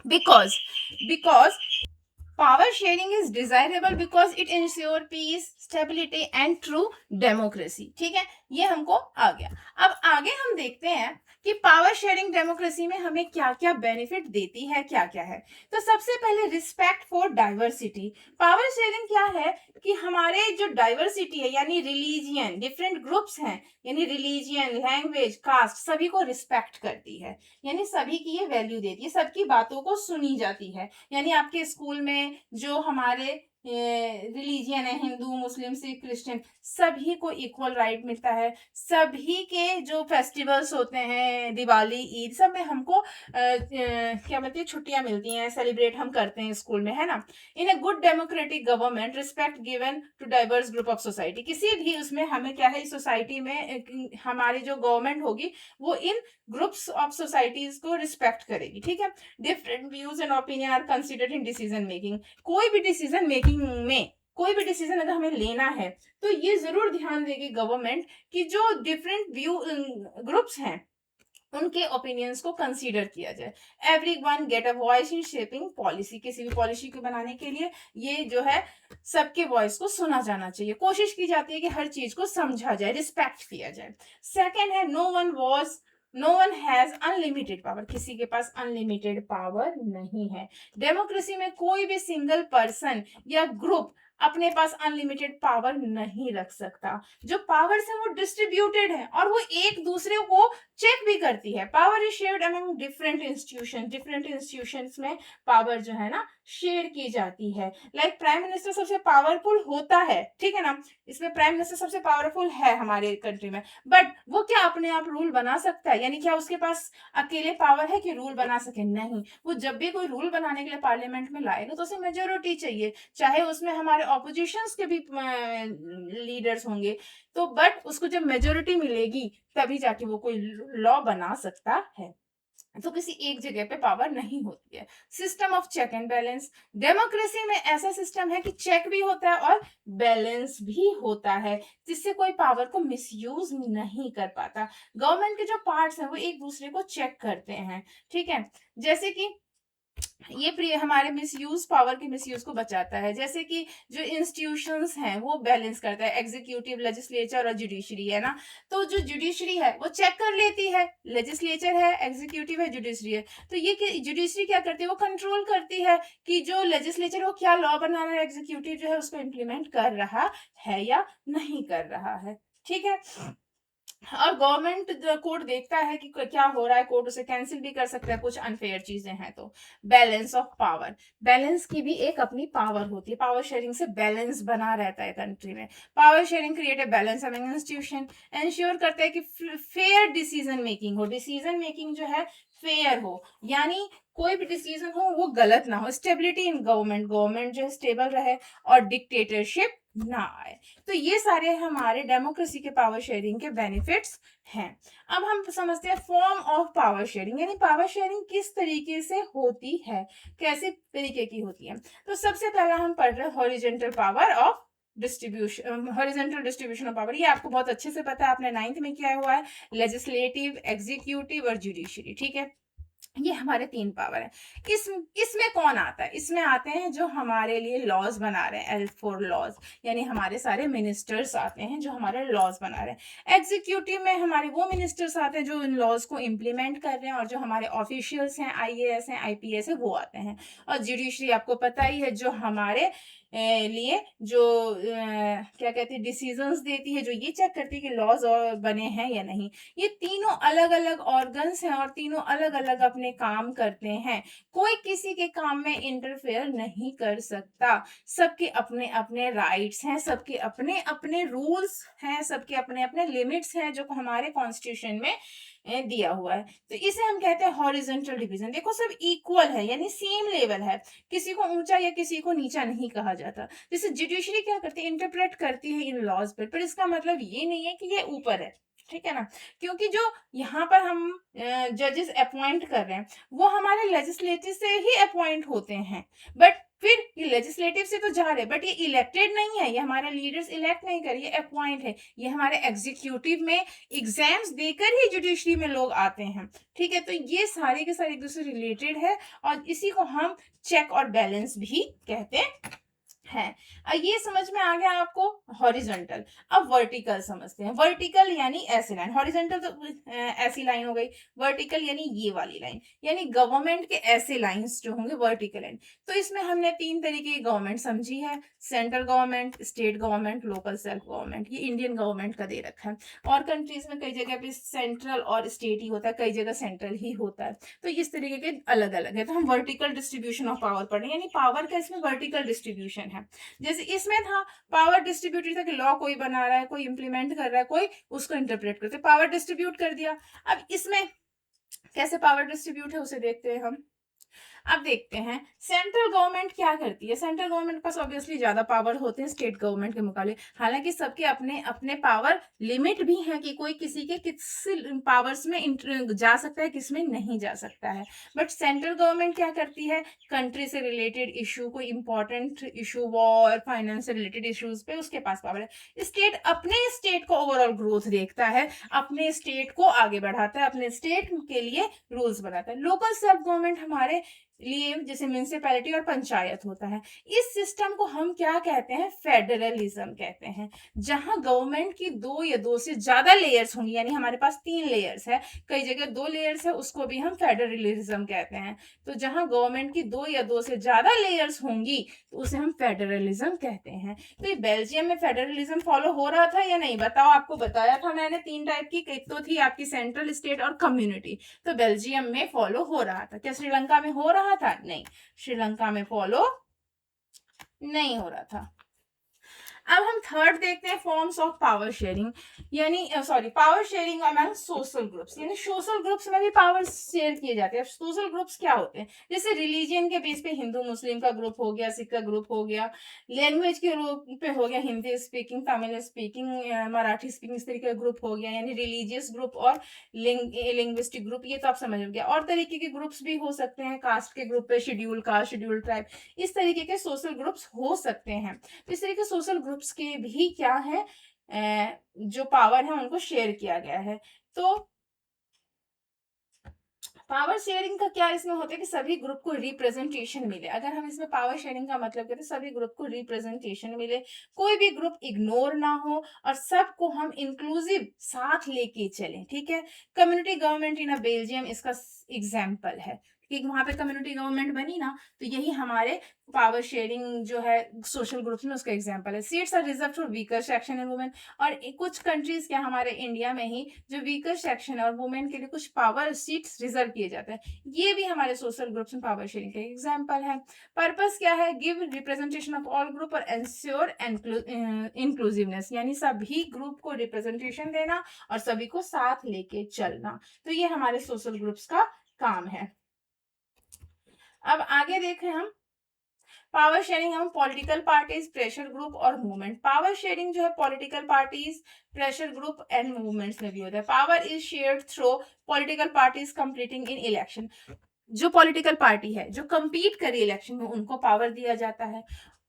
because power sharing is desirable because it ensure peace, stability and true democracy। ठीक है, ये हमको आ गया। अब आगे हम देखते हैं कि पावर शेयरिंग डेमोक्रेसी में हमें क्या क्या बेनिफिट देती है, क्या क्या है। तो सबसे पहले respect for diversity. Power sharing क्या है कि हमारे जो डाइवर्सिटी है, यानी रिलीजियन, डिफरेंट ग्रुप्स हैं, यानी रिलीजियन, लैंग्वेज, कास्ट, सभी को रिस्पेक्ट करती है, यानी सभी की ये वैल्यू देती है, सबकी बातों को सुनी जाती है। यानी आपके स्कूल में जो हमारे रिलीजियन है, हिंदू, मुस्लिम, सिख, क्रिश्चियन, सभी को इक्वल राइट मिलता है। सभी के जो फेस्टिवल्स होते हैं, दिवाली, ईद, सब में हमको क्या बोलते हैं, छुट्टियां मिलती हैं, सेलिब्रेट हम करते हैं स्कूल में, है ना। In a good democratic government respect given to diverse group of society. किसी भी उसमें हमें क्या है, सोसाइटी में हमारी जो गवर्नमेंट होगी वो इन ग्रुप्स ऑफ सोसाइटीज को रिस्पेक्ट करेगी, ठीक है। Different views and opinion are considered in decision making. कोई भी डिसीजन मेकिंग में, कोई भी डिसीजन अगर हमें लेना है तो ये जरूर ध्यान देगी गवर्नमेंट कि जो डिफरेंट व्यू ग्रुप्स हैं उनके ओपिनियंस को कंसीडर किया जाए। Everyone get a voice in shaping policy. किसी भी पॉलिसी को बनाने के लिए ये जो है सबके वॉइस को सुना जाना चाहिए। कोशिश की जाती है कि हर चीज को समझा जाए, रिस्पेक्ट किया जाए। सेकेंड है no one has unlimited power. किसी के पास अनलिमिटेड पावर नहीं है। डेमोक्रेसी में कोई भी सिंगल पर्सन या ग्रुप अपने पास अनलिमिटेड पावर नहीं रख सकता। जो पावर्स है वो डिस्ट्रीब्यूटेड है और वो एक दूसरे को चेक भी करती है। Power is shared among different institution. Different institutions में पावर जो है ना शेयर की जाती है। लाइक प्राइम मिनिस्टर सबसे पावरफुल होता है, ठीक है ना, इसमें प्राइम मिनिस्टर सबसे पावरफुल है हमारे कंट्री में, बट वो क्या अपने आप रूल बना सकता है? यानी क्या उसके पास अकेले पावर है कि रूल बना सके? नहीं। वो जब भी कोई रूल बनाने के लिए पार्लियामेंट में लाएगा तो उसे मेजोरिटी चाहिए, चाहे उसमें हमारे ऑपोजिशंस के भी लीडर्स होंगे, तो बट उसको जब मेजोरिटी मिलेगी तभी जाके वो कोई लॉ बना सकता है। तो किसी एक जगह पे पावर नहीं होती है। System of check and balance. Democracy में ऐसा सिस्टम है कि चेक भी होता है और बैलेंस भी होता है, जिससे कोई पावर को मिसयूज नहीं कर पाता। गवर्नमेंट के जो पार्ट्स हैं वो एक दूसरे को चेक करते हैं, ठीक है। जैसे कि ये हमारे मिसयूज, पावर के मिसयूज को बचाता है। जैसे कि जो इंस्टीट्यूशंस हैं वो बैलेंस करता है, एग्जीक्यूटिव, लेजिस्लेचर और जुडिशरी, है ना। तो जो जुडिशरी है वो चेक कर लेती है, लेजिस्लेचर है, एग्जीक्यूटिव है, जुडिशरी है। तो ये जुडिशरी क्या करती है, वो कंट्रोल करती है कि जो लेजिस्लेचर वो क्या लॉ बना रहा है, एग्जीक्यूटिव जो है उसको इम्प्लीमेंट कर रहा है या नहीं कर रहा है, ठीक है। और गवर्नमेंट कोर्ट देखता है कि क्या हो रहा है, कोर्ट उसे कैंसिल भी कर सकता है, कुछ अनफेयर चीजें हैं तो। Balance of power. बैलेंस की भी एक अपनी पावर होती है। पावर शेयरिंग से बैलेंस बना रहता है कंट्री में। Power sharing create a balance among institution. Ensure करता है कि फेयर डिसीजन मेकिंग हो। डिसीजन मेकिंग जो है फेयर हो, यानी कोई भी डिसीजन हो वो गलत ना हो। Stability in government. गवर्नमेंट जो है स्टेबल रहे और डिक्टेटरशिप ना आए। तो ये सारे हमारे डेमोक्रेसी के पावर शेयरिंग के बेनिफिट्स हैं। अब हम समझते हैं फॉर्म ऑफ पावर शेयरिंग, यानी पावर शेयरिंग किस तरीके से होती है, कैसे तरीके की होती है। तो सबसे पहला हम पढ़ रहे हैं horizontal power of distribution, horizontal distribution of power. ये आपको बहुत अच्छे से पता है, आपने 9th में किया हुआ है, लेजिस्लेटिव, एग्जीक्यूटिव और जुडिशरी, ठीक है। ये हमारे 3 पावर है। इसमें कौन आता है, इसमें आते हैं जो हमारे लिए लॉज बना रहे हैं, L4 लॉज, यानी हमारे सारे मिनिस्टर्स आते हैं जो हमारे लॉज बना रहे हैं। एग्जीक्यूटिव में हमारे वो मिनिस्टर्स आते हैं जो इन लॉज को इम्प्लीमेंट कर रहे हैं, और जो हमारे ऑफिशियल्स हैं, IAS हैं, IPS है, वो आते हैं। और जुडिशरी आपको पता ही है, जो हमारे लिए जो क्या कहते हैं डिसीजंस देती है, जो ये चेक करती है कि लॉज बने हैं या नहीं। ये तीनों अलग अलग ऑर्गन्स हैं और तीनों अलग अलग अपने काम करते हैं। कोई किसी के काम में इंटरफेयर नहीं कर सकता। सबके अपने अपने राइट्स हैं, सबके अपने अपने रूल्स हैं, सबके अपने अपने लिमिट्स हैं, जो हमारे कॉन्स्टिट्यूशन में दिया हुआ है। तो इसे हम कहते हैं हॉरिजॉन्टल डिवीजन। देखो सब इक्वल है, यानी सेम लेवल है, किसी को ऊंचा या किसी को नीचा नहीं कहा जाता। जैसे जुडिशरी क्या करती है, इंटरप्रेट करती है इन लॉज पर इसका मतलब ये नहीं है कि ये ऊपर है, ठीक है ना। क्योंकि जो यहाँ पर हम जजेस अपॉइंट कर रहे हैं, वो हमारे लेजिस्लेटिव से ही अपॉइंट होते हैं, बट फिर ये लेजिस्लेटिव से तो जा रहे हैं, बट ये इलेक्टेड नहीं है, ये हमारे लीडर्स इलेक्ट नहीं कर, ये अपॉइंट है। ये हमारे एग्जीक्यूटिव में एग्जाम्स देकर ही जुडिशरी में लोग आते हैं, ठीक है। तो ये सारे के सारे एक दूसरे रिलेटेड है, और इसी को हम चेक और बैलेंस भी कहते है। ये समझ में आ गया आपको हॉरिजॉन्टल। अब वर्टिकल समझते हैं। वर्टिकल यानी ऐसी लाइन, हॉरिजॉन्टल तो ऐसी लाइन हो गई, वर्टिकल यानी ये वाली लाइन, यानी गवर्नमेंट के ऐसे लाइंस जो होंगे वर्टिकल लाइन। तो इसमें हमने 3 तरीके की गवर्नमेंट समझी है, central government, state government, local self government. ये इंडियन गवर्नमेंट का दे रखा है, और कंट्रीज में कई जगह पे सेंट्रल और स्टेट ही होता है, कई जगह सेंट्रल ही होता है। तो इस तरीके के अलग अलग है। तो हम वर्टिकल डिस्ट्रीब्यूशन ऑफ पावर पढ़ रहे हैं, यानी पावर का इसमें वर्टिकल डिस्ट्रीब्यूशन है। जैसे इसमें था पावर डिस्ट्रीब्यूटेड था कि लॉ कोई बना रहा है, कोई इंप्लीमेंट कर रहा है, कोई उसको इंटरप्रेट करते, पावर डिस्ट्रीब्यूट कर दिया। अब इसमें कैसे पावर डिस्ट्रीब्यूट है उसे देखते हैं हम। अब देखते हैं सेंट्रल गवर्नमेंट क्या करती है। सेंट्रल गवर्नमेंट के पास ऑब्वियसली ज्यादा पावर होते हैं स्टेट गवर्नमेंट के मुकाबले, हालांकि सबके अपने अपने पावर लिमिट भी है कि कोई किसी के किस पावर्स में जा सकता है, किस में नहीं जा सकता है। बट सेंट्रल गवर्नमेंट क्या करती है, कंट्री से रिलेटेड इशू, कोई इंपॉर्टेंट इशू, वॉर, फाइनेंस से रिलेटेड इश्यूज पे उसके पास पावर है। स्टेट अपने स्टेट को ओवरऑल ग्रोथ देखता है, अपने स्टेट को आगे बढ़ाता है, अपने स्टेट के लिए रूल्स बनाता है। लोकल सेल्फ गवर्नमेंट हमारे लिए जैसे म्यूनिसिपैलिटी और पंचायत होता है। इस सिस्टम को हम क्या कहते हैं, फेडरलिज्म कहते हैं, जहां गवर्नमेंट की 2 या 2 से ज्यादा लेयर्स होंगी, यानी हमारे पास 3 लेयर्स है, कई जगह 2 लेयर्स है, उसको भी हम फेडरलिज्म कहते हैं। तो जहां गवर्नमेंट की 2 या 2 से ज्यादा लेयर्स होंगी तो उसे हम फेडरलिज्म कहते हैं। तो ये बेल्जियम में फेडरलिज्म फॉलो हो रहा था या नहीं, बताओ। आपको बताया था मैंने 3 टाइप की, एक तो थी आपकी सेंट्रल, स्टेट और कम्युनिटी। तो बेल्जियम में फॉलो हो रहा था। क्या श्रीलंका में हो रहा था? नहीं, श्रीलंका में फॉलो नहीं हो रहा था। अब हम थर्ड देखते हैं फॉर्म्स ऑफ पावर शेयरिंग, यानी sorry power sharing among social groups, यानी सोशल ग्रुप्स में भी पावर शेयर किए जाते हैं। सोशल ग्रुप्स क्या होते हैं, जैसे रिलीजन के बेस पे हिंदू मुस्लिम का ग्रुप हो गया, सिख का ग्रुप हो गया, लैंग्वेज के ग्रुप पे हो गया, Hindi speaking, Tamil speaking, Marathi speaking, इस तरीके का ग्रुप हो गया, यानी रिलीजियस ग्रुप और लिंग्विस्टिक ग्रुप। ये तो आप समझ गए। और तरीके के ग्रुप्स भी हो सकते हैं, कास्ट के ग्रुप पे शेड्यूल कास्ट, शेड्यूल ट्राइब, इस तरीके के सोशल ग्रुप्स हो सकते हैं। तो इस तरीके सोशल ग्रुप्स के भी क्या है, जो पावर है उनको शेयर किया गया है। तो पावर शेयरिंग का क्या इसमें होता है कि सभी ग्रुप को रिप्रेजेंटेशन मिले। अगर हम इसमें पावर शेयरिंग का मतलब कहते हैं सभी ग्रुप को रिप्रेजेंटेशन मिले, कोई भी ग्रुप इग्नोर ना हो, और सबको हम इंक्लूसिव साथ लेके चलें, ठीक है। कम्युनिटी गवर्नमेंट इन बेल्जियम इसका एग्जाम्पल है कि वहां पे कम्युनिटी गवर्नमेंट बनी ना, तो यही हमारे पावर शेयरिंग जो है सोशल ग्रुप्स में उसका एग्जाम्पल है। Seats are reserve for weaker section and women, और कुछ कंट्रीज क्या हमारे इंडिया में ही जो वीकर सेक्शन और वुमेन के लिए कुछ पावर सीट्स रिजर्व किए जाते हैं, ये भी हमारे सोशल ग्रुप्स में पावर शेयरिंग का एग्जाम्पल है। पर्पस क्या है, give representation of all group और एंश्योर इंक्लूसिवनेस, यानी सभी ग्रुप को रिप्रेजेंटेशन देना और सभी को साथ लेके चलना। तो ये हमारे सोशल ग्रुप्स का काम है। अब आगे देखें हम पावर शेयरिंग हम पॉलिटिकल पार्टीज, प्रेशर ग्रुप और मूवमेंट। पावर शेयरिंग जो है political parties, pressure group and movements में भी होता है। Power is shared through political parties competing in election. जो पॉलिटिकल पार्टी है जो compete करी इलेक्शन में उनको पावर दिया जाता है।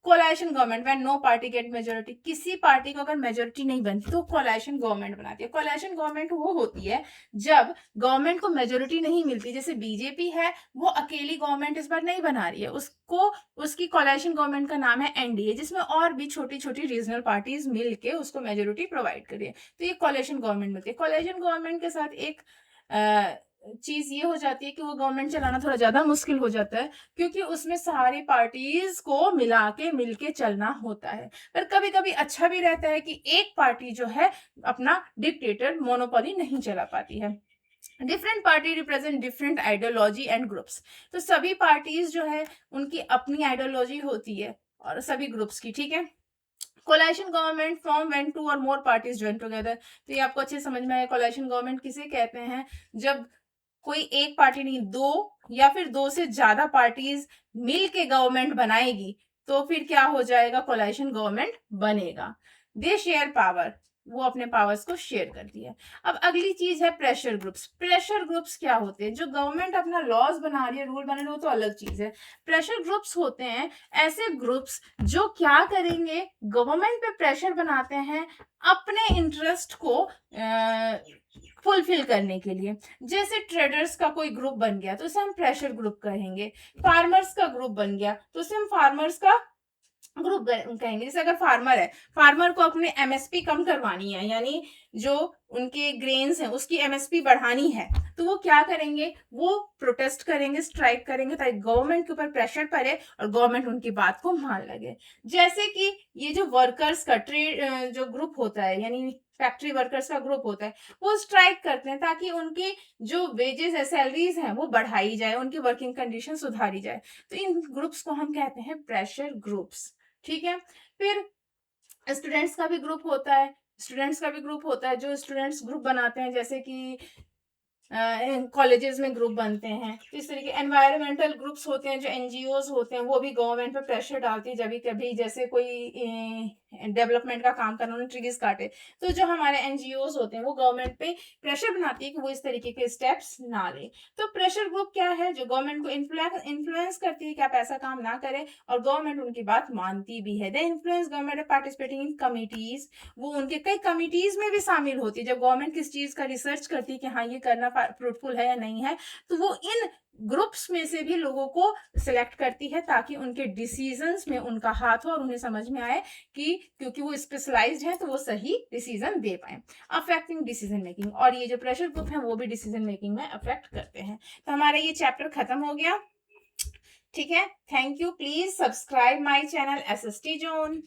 Coalition government, when no party get majority, किसी पार्टी को अगर मेजोरिटी नहीं बनती तो कोलाइशन गवर्नमेंट बनाती है। कोलाइशन गवर्नमेंट वो होती है जब गवर्नमेंट को मेजोरिटी नहीं मिलती, जैसे बीजेपी है वो अकेली गवर्नमेंट इस बार नहीं बना रही है, उसको उसकी कोलाइशन गवर्नमेंट का नाम है एनडीए, जिसमें और भी छोटी छोटी रीजनल पार्टीज मिल के उसको मेजोरिटी प्रोवाइड करिए, तो ये कोलाइशन गवर्नमेंट मिलती है। कोलाइशन गवर्नमेंट के साथ एक चीज ये हो जाती है कि वो गवर्नमेंट चलाना थोड़ा ज्यादा मुश्किल हो जाता है, क्योंकि उसमें सारी पार्टीज को मिला के मिलके चलना होता है। पर कभी कभी अच्छा भी रहता है कि एक पार्टी जो है अपना डिक्टेटर मोनोपोली नहीं चला पाती है। Different party represent different ideology and groups. तो सभी पार्टीज जो है उनकी अपनी आइडियोलॉजी होती है और सभी ग्रुप्स की, ठीक है। Coalition government form when to और मोर पार्टीज ज्वाइन टुगेदर। तो ये आपको अच्छे समझ में आया, कोलाइशन गवर्नमेंट किसे कहते हैं, जब कोई एक पार्टी नहीं, दो या फिर दो से ज्यादा पार्टीज मिल के गवर्नमेंट बनाएगी तो फिर क्या हो जाएगा, कोलाइशन गवर्नमेंट बनेगा। दे शेयर पावर, वो अपने पावर्स को शेयर करती है। अब अगली चीज है प्रेशर ग्रुप्स। प्रेशर ग्रुप्स क्या होते हैं, जो गवर्नमेंट अपना लॉज बना रही है, रूल बना रही है, वो तो अलग चीज है। प्रेशर ग्रुप्स होते हैं ऐसे ग्रुप्स जो क्या करेंगे, गवर्नमेंट पे प्रेशर बनाते हैं अपने इंटरेस्ट को फुलफिल करने के लिए। जैसे ट्रेडर्स का कोई ग्रुप बन गया तो उसे हम प्रेशर ग्रुप कहेंगे। फार्मर्स का ग्रुप बन गया तो उसे हम फार्मर्स का ग्रुप कहेंगे। जैसे अगर फार्मर है, फार्मर को अपने एमएसपी कम करवानी है, यानी जो उनके ग्रेन्स हैं उसकी एमएसपी बढ़ानी है, तो वो क्या करेंगे, वो प्रोटेस्ट करेंगे, स्ट्राइक करेंगे, ताकि गवर्नमेंट के ऊपर प्रेशर पड़े और गवर्नमेंट उनकी बात को मान लगे। जैसे कि ये जो वर्कर्स का ट्रेड जो ग्रुप होता है, यानी फैक्ट्री वर्कर्स का ग्रुप होता है, वो स्ट्राइक करते हैं ताकि उनकी जो वेजेस है, सैलरीज हैं, वो बढ़ाई जाए, उनकी वर्किंग कंडीशन सुधारी जाए। तो इन ग्रुप्स को हम कहते हैं प्रेशर ग्रुप्स, ठीक है। फिर स्टूडेंट्स का भी ग्रुप होता है। स्टूडेंट्स का भी ग्रुप होता है, जो स्टूडेंट्स ग्रुप बनाते हैं, जैसे कि कॉलेजेस में ग्रुप बनते हैं। तो इस तरीके एनवायरमेंटल ग्रुप्स होते हैं, जो एनजीओज होते हैं, वो भी गवर्नमेंट पर प्रेशर डालती है जब कभी, जैसे कोई डेवलपमेंट का काम करना, उन्होंने ट्रीज काटे, तो जो हमारे एनजीओज होते हैं वो गवर्नमेंट पे प्रेशर बनाती है कि वो इस तरीके के स्टेप्स ना ले। तो प्रेशर ग्रुप क्या है, जो गवर्नमेंट को इन्फ्लुएंस करती है कि आप ऐसा काम ना करें, और गवर्नमेंट उनकी बात मानती भी है। They influence government participating in committees, वो उनके कई कमिटीज में भी शामिल होती है। जब गवर्नमेंट किस चीज का रिसर्च करती है कि हाँ ये करना फ्रूटफुल है या नहीं है, तो वो इन ग्रुप्स में से भी लोगों को सिलेक्ट करती है ताकि उनके डिसीजंस में उनका हाथ हो और उन्हें समझ में आए कि क्योंकि वो स्पेशलाइज्ड है तो वो सही डिसीजन दे पाए। अफेक्टिंग डिसीजन मेकिंग, और ये जो प्रेशर ग्रुप है वो भी डिसीजन मेकिंग में अफेक्ट करते हैं। तो हमारा ये चैप्टर खत्म हो गया, ठीक है। Thank you, please subscribe my channel SST zone.